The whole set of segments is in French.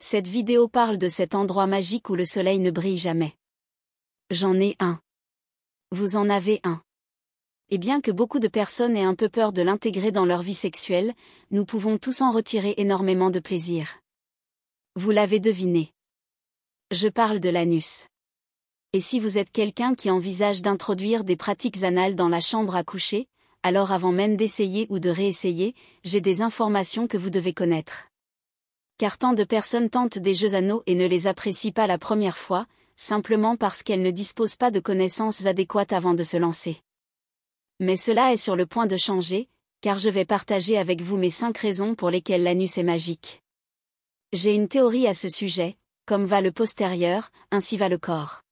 Cette vidéo parle de cet endroit magique où le soleil ne brille jamais. J'en ai un. Vous en avez un. Et bien que beaucoup de personnes aient un peu peur de l'intégrer dans leur vie sexuelle, nous pouvons tous en retirer énormément de plaisir. Vous l'avez deviné. Je parle de l'anus. Et si vous êtes quelqu'un qui envisage d'introduire des pratiques anales dans la chambre à coucher, alors avant même d'essayer ou de réessayer, j'ai des informations que vous devez connaître. Car tant de personnes tentent des jeux anaux et ne les apprécient pas la première fois, simplement parce qu'elles ne disposent pas de connaissances adéquates avant de se lancer. Mais cela est sur le point de changer, car je vais partager avec vous mes 5 raisons pour lesquelles l'anus est magique. J'ai une théorie à ce sujet, comme va le postérieur, ainsi va le corps.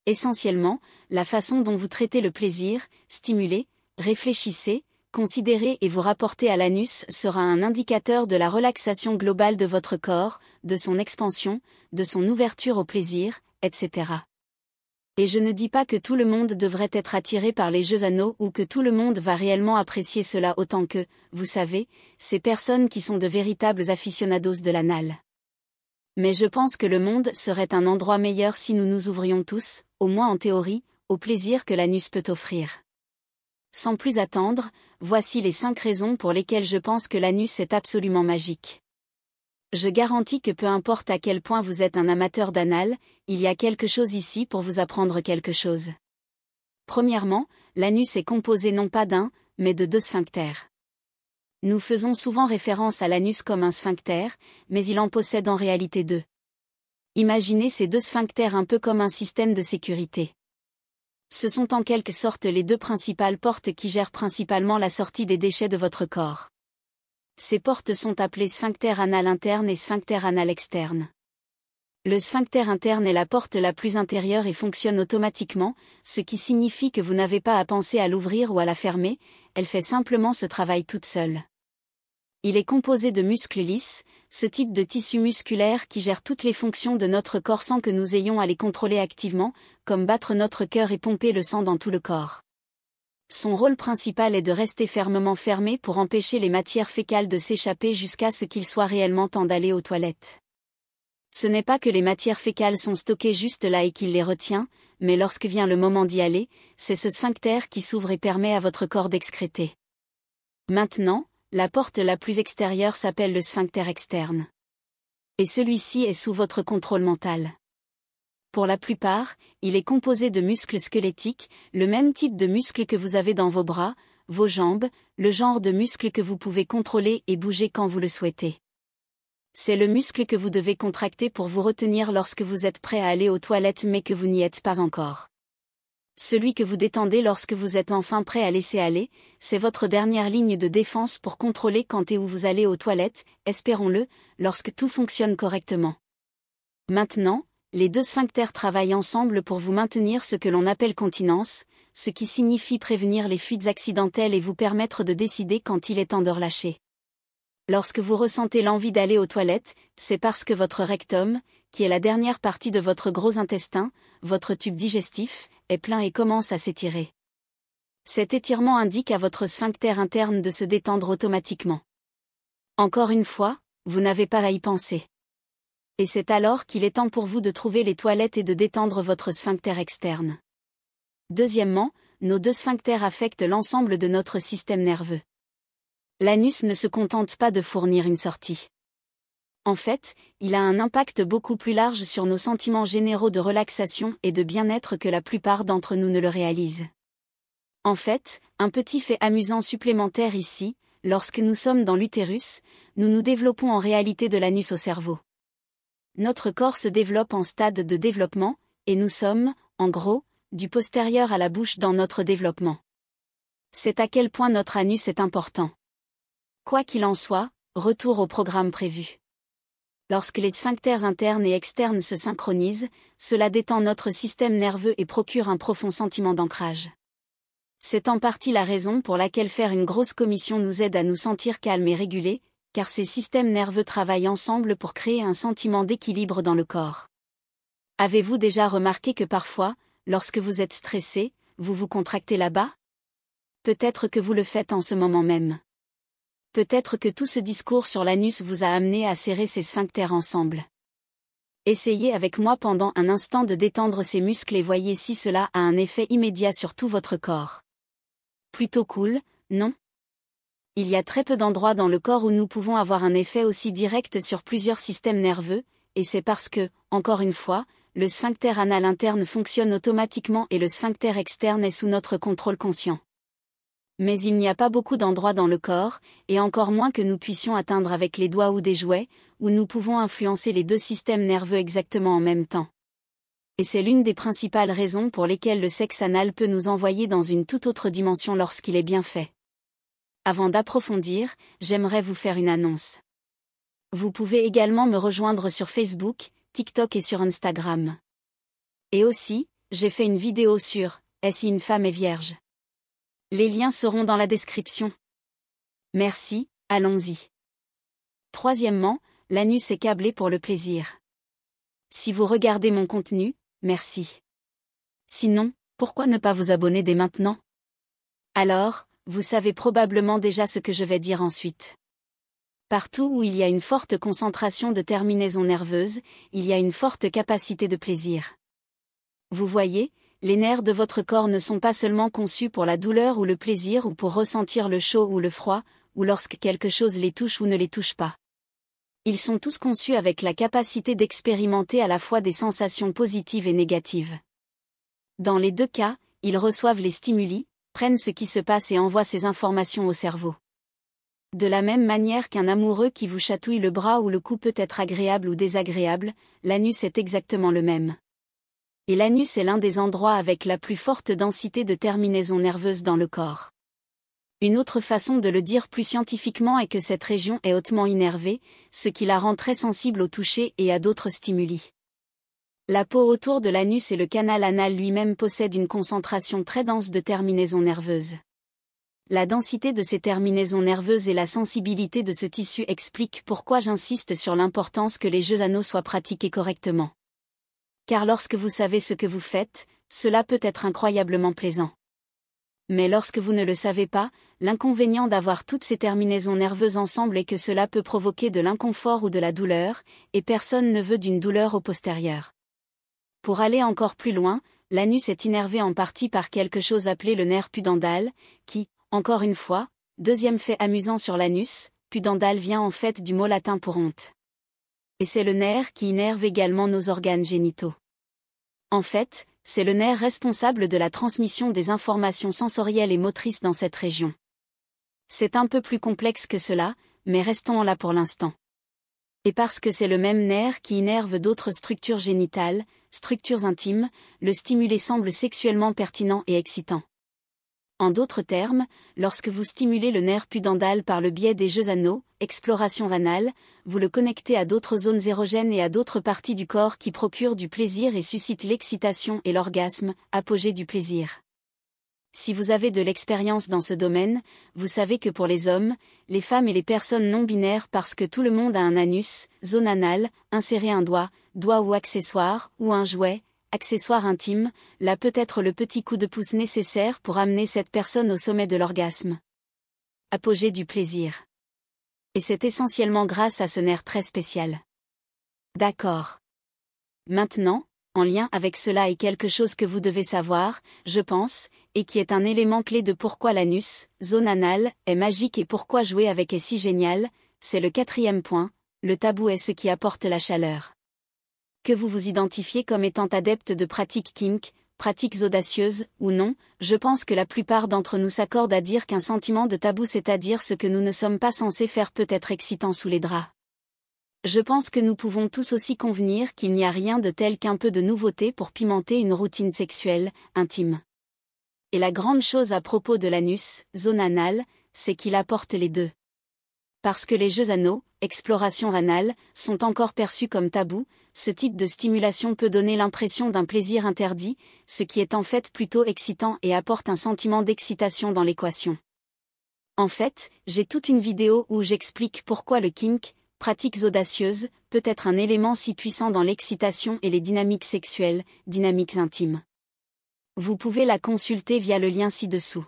Essentiellement, la façon dont vous traitez le plaisir, stimulez, réfléchissez, considérez et vous rapportez à l'anus sera un indicateur de la relaxation globale de votre corps, de son expansion, de son ouverture au plaisir, etc. Et je ne dis pas que tout le monde devrait être attiré par les jeux anaux ou que tout le monde va réellement apprécier cela autant que, vous savez, ces personnes qui sont de véritables aficionados de l'anal. Mais je pense que le monde serait un endroit meilleur si nous nous ouvrions tous, au moins en théorie, au plaisir que l'anus peut offrir. Sans plus attendre, voici les 5 raisons pour lesquelles je pense que l'anus est absolument magique. Je garantis que peu importe à quel point vous êtes un amateur d'anal, il y a quelque chose ici pour vous apprendre quelque chose. Premièrement, l'anus est composé non pas d'un, mais de 2 sphincters. Nous faisons souvent référence à l'anus comme un sphincter, mais il en possède en réalité 2. Imaginez ces 2 sphincters un peu comme un système de sécurité. Ce sont en quelque sorte les 2 principales portes qui gèrent principalement la sortie des déchets de votre corps. Ces portes sont appelées sphincter anal interne et sphincter anal externe. Le sphincter interne est la porte la plus intérieure et fonctionne automatiquement, ce qui signifie que vous n'avez pas à penser à l'ouvrir ou à la fermer, elle fait simplement ce travail toute seule. Il est composé de muscles lisses, ce type de tissu musculaire qui gère toutes les fonctions de notre corps sans que nous ayons à les contrôler activement, comme battre notre cœur et pomper le sang dans tout le corps. Son rôle principal est de rester fermement fermé pour empêcher les matières fécales de s'échapper jusqu'à ce qu'il soit réellement temps d'aller aux toilettes. Ce n'est pas que les matières fécales sont stockées juste là et qu'il les retient, mais lorsque vient le moment d'y aller, c'est ce sphincter qui s'ouvre et permet à votre corps d'excréter. Maintenant, la porte la plus extérieure s'appelle le sphincter externe. Et celui-ci est sous votre contrôle mental. Pour la plupart, il est composé de muscles squelettiques, le même type de muscles que vous avez dans vos bras, vos jambes, le genre de muscles que vous pouvez contrôler et bouger quand vous le souhaitez. C'est le muscle que vous devez contracter pour vous retenir lorsque vous êtes prêt à aller aux toilettes mais que vous n'y êtes pas encore. Celui que vous détendez lorsque vous êtes enfin prêt à laisser aller, c'est votre dernière ligne de défense pour contrôler quand et où vous allez aux toilettes, espérons-le, lorsque tout fonctionne correctement. Maintenant, les 2 sphincters travaillent ensemble pour vous maintenir ce que l'on appelle continence, ce qui signifie prévenir les fuites accidentelles et vous permettre de décider quand il est temps de relâcher. Lorsque vous ressentez l'envie d'aller aux toilettes, c'est parce que votre rectum, qui est la dernière partie de votre gros intestin, votre tube digestif, est plein et commence à s'étirer. Cet étirement indique à votre sphincter interne de se détendre automatiquement. Encore une fois, vous n'avez pas à y penser. Et c'est alors qu'il est temps pour vous de trouver les toilettes et de détendre votre sphincter externe. Deuxièmement, nos 2 sphincters affectent l'ensemble de notre système nerveux. L'anus ne se contente pas de fournir une sortie. En fait, il a un impact beaucoup plus large sur nos sentiments généraux de relaxation et de bien-être que la plupart d'entre nous ne le réalisent. En fait, un petit fait amusant supplémentaire ici, lorsque nous sommes dans l'utérus, nous développons en réalité de l'anus au cerveau. Notre corps se développe en stade de développement, et nous sommes, en gros, du postérieur à la bouche dans notre développement. C'est à quel point notre anus est important. Quoi qu'il en soit, retour au programme prévu. Lorsque les sphincters internes et externes se synchronisent, cela détend notre système nerveux et procure un profond sentiment d'ancrage. C'est en partie la raison pour laquelle faire une grosse commission nous aide à nous sentir calmes et régulés, car ces systèmes nerveux travaillent ensemble pour créer un sentiment d'équilibre dans le corps. Avez-vous déjà remarqué que parfois, lorsque vous êtes stressé, vous vous contractez là-bas ? Peut-être que vous le faites en ce moment même. Peut-être que tout ce discours sur l'anus vous a amené à serrer ces sphincters ensemble. Essayez avec moi pendant un instant de détendre ces muscles et voyez si cela a un effet immédiat sur tout votre corps. Plutôt cool, non? Il y a très peu d'endroits dans le corps où nous pouvons avoir un effet aussi direct sur plusieurs systèmes nerveux, et c'est parce que, encore une fois, le sphincter anal interne fonctionne automatiquement et le sphincter externe est sous notre contrôle conscient. Mais il n'y a pas beaucoup d'endroits dans le corps, et encore moins que nous puissions atteindre avec les doigts ou des jouets, où nous pouvons influencer les deux systèmes nerveux exactement en même temps. Et c'est l'une des principales raisons pour lesquelles le sexe anal peut nous envoyer dans une toute autre dimension lorsqu'il est bien fait. Avant d'approfondir, j'aimerais vous faire une annonce. Vous pouvez également me rejoindre sur Facebook, TikTok et sur Instagram. Et aussi, j'ai fait une vidéo sur « Est-ce une femme est vierge ?» Les liens seront dans la description. Merci, allons-y. Troisièmement, l'anus est câblé pour le plaisir. Si vous regardez mon contenu, merci. Sinon, pourquoi ne pas vous abonner dès maintenant? Alors, vous savez probablement déjà ce que je vais dire ensuite. Partout où il y a une forte concentration de terminaisons nerveuses, il y a une forte capacité de plaisir. Vous voyez, les nerfs de votre corps ne sont pas seulement conçus pour la douleur ou le plaisir ou pour ressentir le chaud ou le froid, ou lorsque quelque chose les touche ou ne les touche pas. Ils sont tous conçus avec la capacité d'expérimenter à la fois des sensations positives et négatives. Dans les deux cas, ils reçoivent les stimuli, prennent ce qui se passe et envoient ces informations au cerveau. De la même manière qu'un amoureux qui vous chatouille le bras ou le cou peut être agréable ou désagréable, l'anus est exactement le même. Et l'anus est l'un des endroits avec la plus forte densité de terminaisons nerveuses dans le corps. Une autre façon de le dire plus scientifiquement est que cette région est hautement innervée, ce qui la rend très sensible au toucher et à d'autres stimuli. La peau autour de l'anus et le canal anal lui-même possèdent une concentration très dense de terminaisons nerveuses. La densité de ces terminaisons nerveuses et la sensibilité de ce tissu expliquent pourquoi j'insiste sur l'importance que les jeux anaux soient pratiqués correctement. Car lorsque vous savez ce que vous faites, cela peut être incroyablement plaisant. Mais lorsque vous ne le savez pas, l'inconvénient d'avoir toutes ces terminaisons nerveuses ensemble est que cela peut provoquer de l'inconfort ou de la douleur, et personne ne veut d'une douleur au postérieur. Pour aller encore plus loin, l'anus est innervé en partie par quelque chose appelé le nerf pudendal, qui, encore une fois, deuxième fait amusant sur l'anus, pudendal vient en fait du mot latin pour honte. Et c'est le nerf qui innerve également nos organes génitaux. En fait, c'est le nerf responsable de la transmission des informations sensorielles et motrices dans cette région. C'est un peu plus complexe que cela, mais restons là pour l'instant. Et parce que c'est le même nerf qui innerve d'autres structures génitales, structures intimes, le stimuler semble sexuellement pertinent et excitant. En d'autres termes, lorsque vous stimulez le nerf pudendal par le biais des jeux anaux, exploration anale, vous le connectez à d'autres zones érogènes et à d'autres parties du corps qui procurent du plaisir et suscitent l'excitation et l'orgasme, apogée du plaisir. Si vous avez de l'expérience dans ce domaine, vous savez que pour les hommes, les femmes et les personnes non binaires parce que tout le monde a un anus, zone anale, insérer un doigt ou accessoire, ou un jouet, accessoire intime, là peut être le petit coup de pouce nécessaire pour amener cette personne au sommet de l'orgasme. Apogée du plaisir. Et c'est essentiellement grâce à ce nerf très spécial. D'accord. Maintenant, en lien avec cela est quelque chose que vous devez savoir, je pense, et qui est un élément clé de pourquoi l'anus, zone anale, est magique et pourquoi jouer avec est si génial, c'est le 4e point, le tabou est ce qui apporte la chaleur. Que vous vous identifiez comme étant adepte de pratiques kink, pratiques audacieuses, ou non, je pense que la plupart d'entre nous s'accordent à dire qu'un sentiment de tabou c'est-à-dire ce que nous ne sommes pas censés faire peut être excitant sous les draps. Je pense que nous pouvons tous aussi convenir qu'il n'y a rien de tel qu'un peu de nouveauté pour pimenter une routine sexuelle, intime. Et la grande chose à propos de l'anus, zone anale, c'est qu'il apporte les deux. Parce que les jeux anaux, exploration anale, sont encore perçus comme tabous, ce type de stimulation peut donner l'impression d'un plaisir interdit, ce qui est en fait plutôt excitant et apporte un sentiment d'excitation dans l'équation. En fait, j'ai toute une vidéo où j'explique pourquoi le kink, pratiques audacieuses, peut être un élément si puissant dans l'excitation et les dynamiques sexuelles, dynamiques intimes. Vous pouvez la consulter via le lien ci-dessous.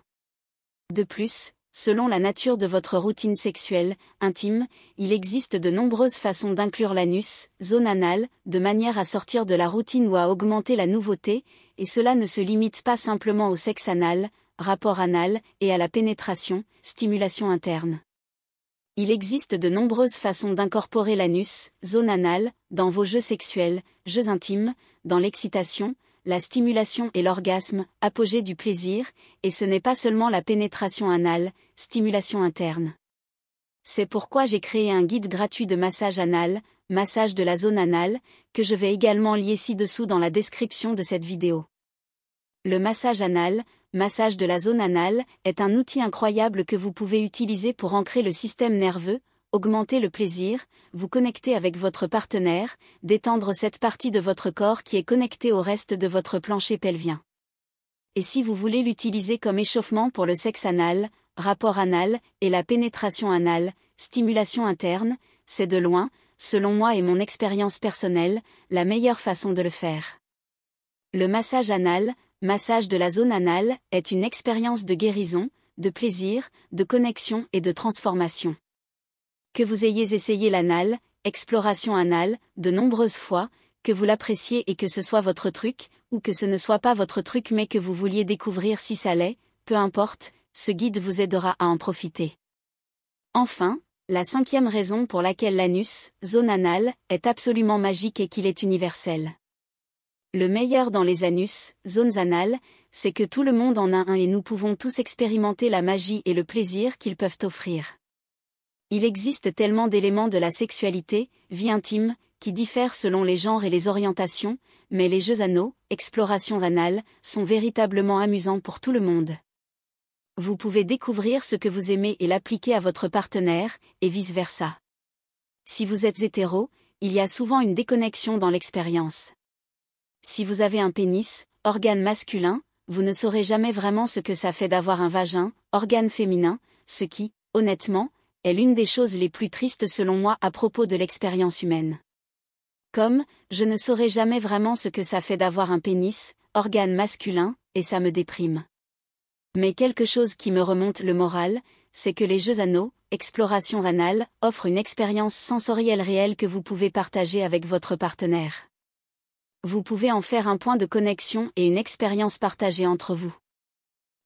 De plus, selon la nature de votre routine sexuelle, intime, il existe de nombreuses façons d'inclure l'anus, zone anale, de manière à sortir de la routine ou à augmenter la nouveauté, et cela ne se limite pas simplement au sexe anal, rapport anal, et à la pénétration, stimulation interne. Il existe de nombreuses façons d'incorporer l'anus, zone anale, dans vos jeux sexuels, jeux intimes, dans l'excitation, la stimulation et l'orgasme, apogée du plaisir, et ce n'est pas seulement la pénétration anale, stimulation interne. C'est pourquoi j'ai créé un guide gratuit de massage anal, massage de la zone anale, que je vais également lier ci-dessous dans la description de cette vidéo. Le massage anal, massage de la zone anale, est un outil incroyable que vous pouvez utiliser pour ancrer le système nerveux, augmenter le plaisir, vous connecter avec votre partenaire, détendre cette partie de votre corps qui est connectée au reste de votre plancher pelvien. Et si vous voulez l'utiliser comme échauffement pour le sexe anal, rapport anal, et la pénétration anale, stimulation interne, c'est de loin, selon moi et mon expérience personnelle, la meilleure façon de le faire. Le massage anal, massage de la zone anale, est une expérience de guérison, de plaisir, de connexion et de transformation. Que vous ayez essayé l'anal, exploration anale, de nombreuses fois, que vous l'appréciez et que ce soit votre truc, ou que ce ne soit pas votre truc mais que vous vouliez découvrir si ça l'est, peu importe, ce guide vous aidera à en profiter. Enfin, la 5e raison pour laquelle l'anus, zone anale, est absolument magique et qu'il est universel. Le meilleur dans les anus, zones anales, c'est que tout le monde en a un et nous pouvons tous expérimenter la magie et le plaisir qu'ils peuvent offrir. Il existe tellement d'éléments de la sexualité, vie intime, qui diffèrent selon les genres et les orientations, mais les jeux anaux, explorations anales, sont véritablement amusants pour tout le monde. Vous pouvez découvrir ce que vous aimez et l'appliquer à votre partenaire, et vice-versa. Si vous êtes hétéro, il y a souvent une déconnexion dans l'expérience. Si vous avez un pénis, organe masculin, vous ne saurez jamais vraiment ce que ça fait d'avoir un vagin, organe féminin, ce qui, honnêtement, est l'une des choses les plus tristes selon moi à propos de l'expérience humaine. Comme, je ne saurais jamais vraiment ce que ça fait d'avoir un pénis, organe masculin, et ça me déprime. Mais quelque chose qui me remonte le moral, c'est que les jeux anaux, explorations anales, offrent une expérience sensorielle réelle que vous pouvez partager avec votre partenaire. Vous pouvez en faire un point de connexion et une expérience partagée entre vous.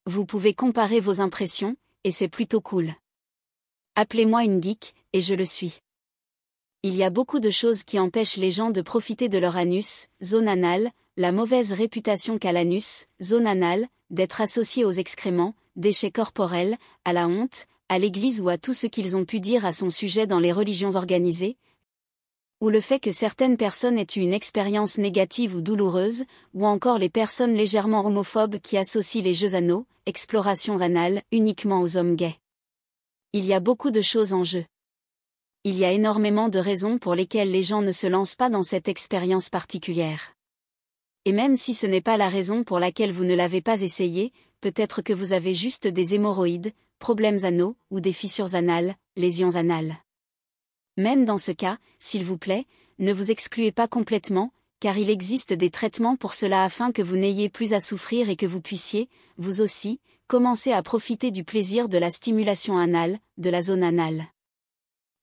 Vous pouvez comparer vos impressions, et c'est plutôt cool. Appelez-moi une geek, et je le suis. Il y a beaucoup de choses qui empêchent les gens de profiter de leur anus, zone anale, la mauvaise réputation qu'a l'anus, zone anale, d'être associé aux excréments, déchets corporels, à la honte, à l'église ou à tout ce qu'ils ont pu dire à son sujet dans les religions organisées, ou le fait que certaines personnes aient eu une expérience négative ou douloureuse, ou encore les personnes légèrement homophobes qui associent les jeux anaux, explorations anales, uniquement aux hommes gays. Il y a beaucoup de choses en jeu. Il y a énormément de raisons pour lesquelles les gens ne se lancent pas dans cette expérience particulière. Et même si ce n'est pas la raison pour laquelle vous ne l'avez pas essayé, peut-être que vous avez juste des hémorroïdes, problèmes anaux, ou des fissures anales, lésions anales. Même dans ce cas, s'il vous plaît, ne vous excluez pas complètement, car il existe des traitements pour cela afin que vous n'ayez plus à souffrir et que vous puissiez, vous aussi, commencer à profiter du plaisir de la stimulation anale, de la zone anale.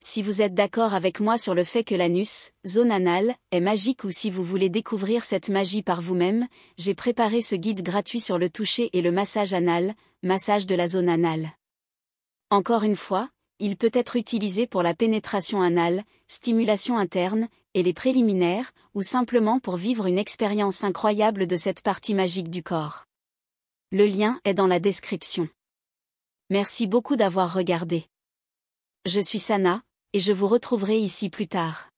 Si vous êtes d'accord avec moi sur le fait que l'anus, zone anale, est magique ou si vous voulez découvrir cette magie par vous-même, j'ai préparé ce guide gratuit sur le toucher et le massage anal, massage de la zone anale. Encore une fois, il peut être utilisé pour la pénétration anale, stimulation interne, et les préliminaires, ou simplement pour vivre une expérience incroyable de cette partie magique du corps. Le lien est dans la description. Merci beaucoup d'avoir regardé. Je suis Sana, et je vous retrouverai ici plus tard.